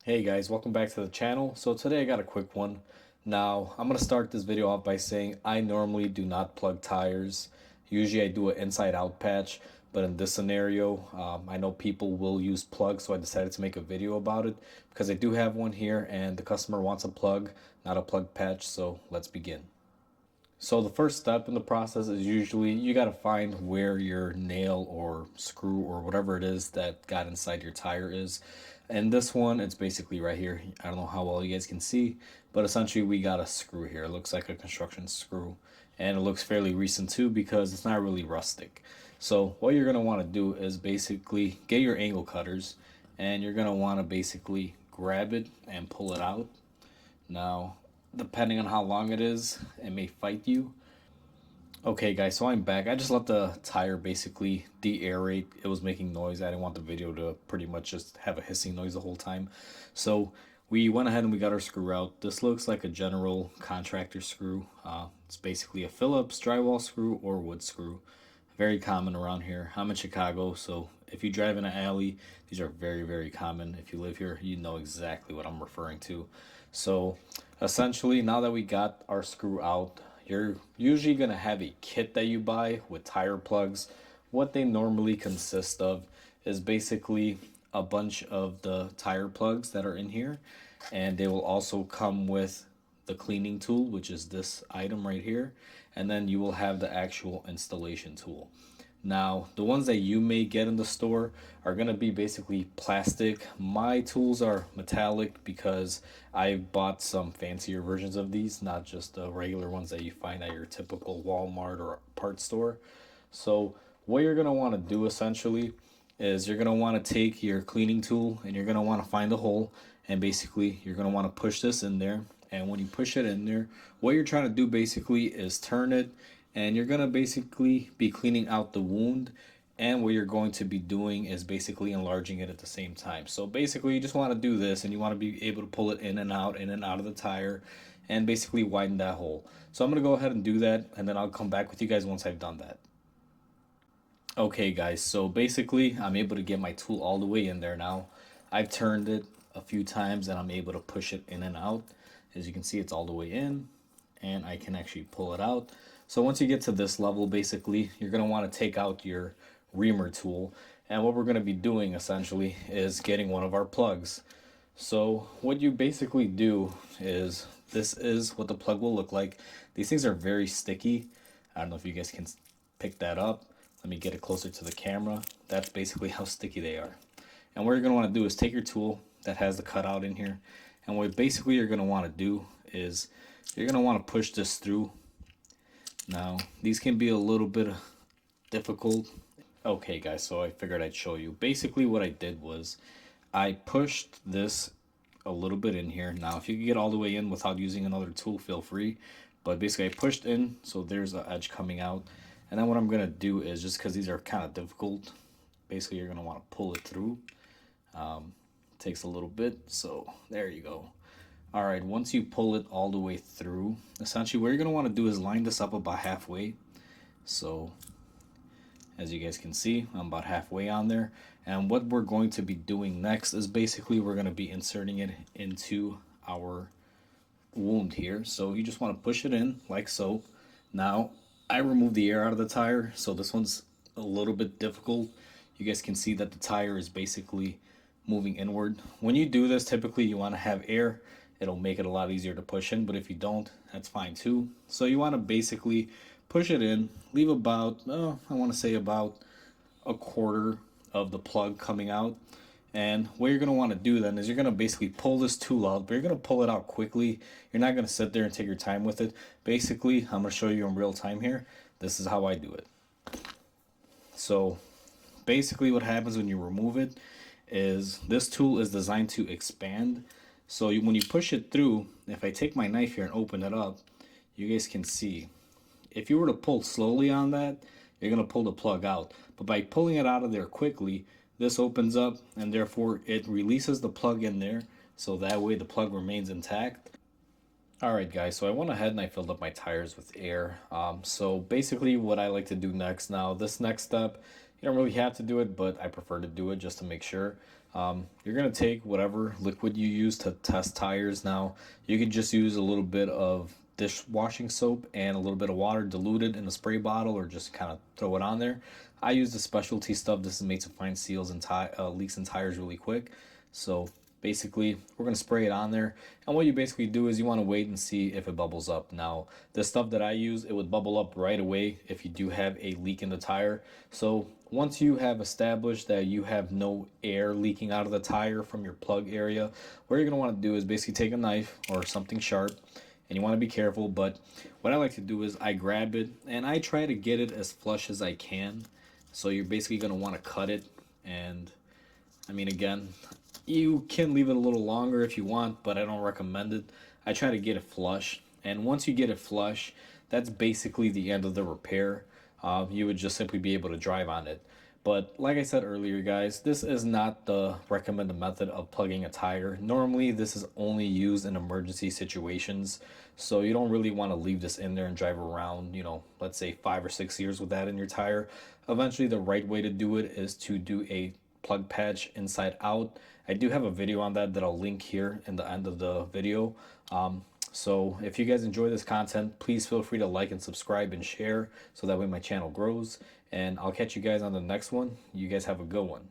Hey guys, welcome back to the channel. So today I got a quick one. Now I'm going to start this video off by saying I normally do not plug tires. Usually I do an inside out patch, but in this scenario, I know people will use plugs, so I decided to make a video about it because I do have one here and the customer wants a plug, not a plug patch, so let's begin. So the first step in the process is usually you got to find where your nail or screw or whatever it is that got inside your tire is. And this one, it's basically right here. I don't know how well you guys can see, but essentially we got a screw here. It looks like a construction screw, and it looks fairly recent too because it's not really rustic. So what you're going to want to do is basically get your angle cutters, and you're going to want to basically grab it and pull it out. Now, depending on how long it is, it may fight you. Okay guys, so I'm back. I just let the tire basically de-aerate. It was making noise. I didn't want the video to pretty much just have a hissing noise the whole time. So we went ahead and we got our screw out. This looks like a general contractor screw. It's basically a Phillips drywall screw or wood screw. Very common around here. I'm in Chicago, so if you drive in an alley, these are very, very common. If you live here, you know exactly what I'm referring to. So essentially, now that we got our screw out, you're usually going to have a kit that you buy with tire plugs. What they normally consist of is basically a bunch of the tire plugs that are in here, and they will also come with the cleaning tool, which is this item right here, and then you will have the actual installation tool. Now, the ones that you may get in the store are going to be basically plastic. My tools are metallic because I bought some fancier versions of these, not just the regular ones that you find at your typical Walmart or part store. So what you're going to want to do essentially is you're going to want to take your cleaning tool and you're going to want to find a hole, and basically you're going to want to push this in there. And when you push it in there, what you're trying to do basically is turn it, and you're going to basically be cleaning out the wound, and what you're going to be doing is basically enlarging it at the same time. So basically you just want to do this and you want to be able to pull it in and out of the tire and basically widen that hole. So I'm going to go ahead and do that, and then I'll come back with you guys once I've done that. Okay guys, so basically I'm able to get my tool all the way in there now. I've turned it a few times and I'm able to push it in and out. As you can see, it's all the way in and I can actually pull it out. So once you get to this level, basically you're going to want to take out your reamer tool, and what we're going to be doing essentially is getting one of our plugs. So what you basically do is, this is what the plug will look like. These things are very sticky. I don't know if you guys can pick that up. Let me get it closer to the camera. That's basically how sticky they are. And what you're going to want to do is take your tool that has the cutout in here, and what basically you're going to want to do is you're going to want to push this through. Now these can be a little bit difficult. Okay guys, so I figured I'd show you. Basically what I did was I pushed this a little bit in here. Now if you can get all the way in without using another tool, feel free, but basically I pushed in, so there's an edge coming out. And then what I'm going to do is, just because these are kind of difficult, basically you're going to want to pull it through. It takes a little bit, so there you go. All right, once you pull it all the way through, essentially what you're going to want to do is line this up about halfway. So as you guys can see, I'm about halfway on there. And what we're going to be doing next is basically we're going to be inserting it into our wound here. So you just want to push it in like so. Now I removed the air out of the tire, so this one's a little bit difficult. You guys can see that the tire is basically moving inward. When you do this, typically you want to have air. It'll make it a lot easier to push in, but if you don't, that's fine too. So you want to basically push it in, leave about, I want to say about a quarter of the plug coming out. And what you're going to want to do then is you're going to basically pull this tool out, but you're going to pull it out quickly. You're not going to sit there and take your time with it. Basically, I'm going to show you in real time here. This is how I do it. So basically what happens when you remove it is this tool is designed to expand. So when you push it through, if I take my knife here and open it up, you guys can see. If you were to pull slowly on that, you're going to pull the plug out. But by pulling it out of there quickly, this opens up and therefore it releases the plug in there. So that way the plug remains intact. Alright guys, so I went ahead and I filled up my tires with air. So basically what I like to do next, now this next step, you don't really have to do it, but I prefer to do it just to make sure. You're going to take whatever liquid you use to test tires. Now, you can just use a little bit of dishwashing soap and a little bit of water diluted in a spray bottle, or just kind of throw it on there. I use the specialty stuff. This is made to find seals and leaks in tires really quick. So basically, we're going to spray it on there. And what you basically do is you want to wait and see if it bubbles up. Now, the stuff that I use, it would bubble up right away if you do have a leak in the tire. So once you have established that you have no air leaking out of the tire from your plug area, what you're going to want to do is basically take a knife or something sharp, and you want to be careful. But what I like to do is I grab it and I try to get it as flush as I can. So you're basically going to want to cut it. And I mean, again, you can leave it a little longer if you want, but I don't recommend it. I try to get it flush, and once you get it flush, that's basically the end of the repair. You would just simply be able to drive on it. But like I said earlier, guys, this is not the recommended method of plugging a tire. Normally, this is only used in emergency situations, so you don't really want to leave this in there and drive around, let's say 5 or 6 years with that in your tire. Eventually, the right way to do it is to do a plug patch inside out. I do have a video on that I'll link here in the end of the video. So if you guys enjoy this content, please feel free to like and subscribe and share so that way my channel grows. And I'll catch you guys on the next one. You guys have a good one.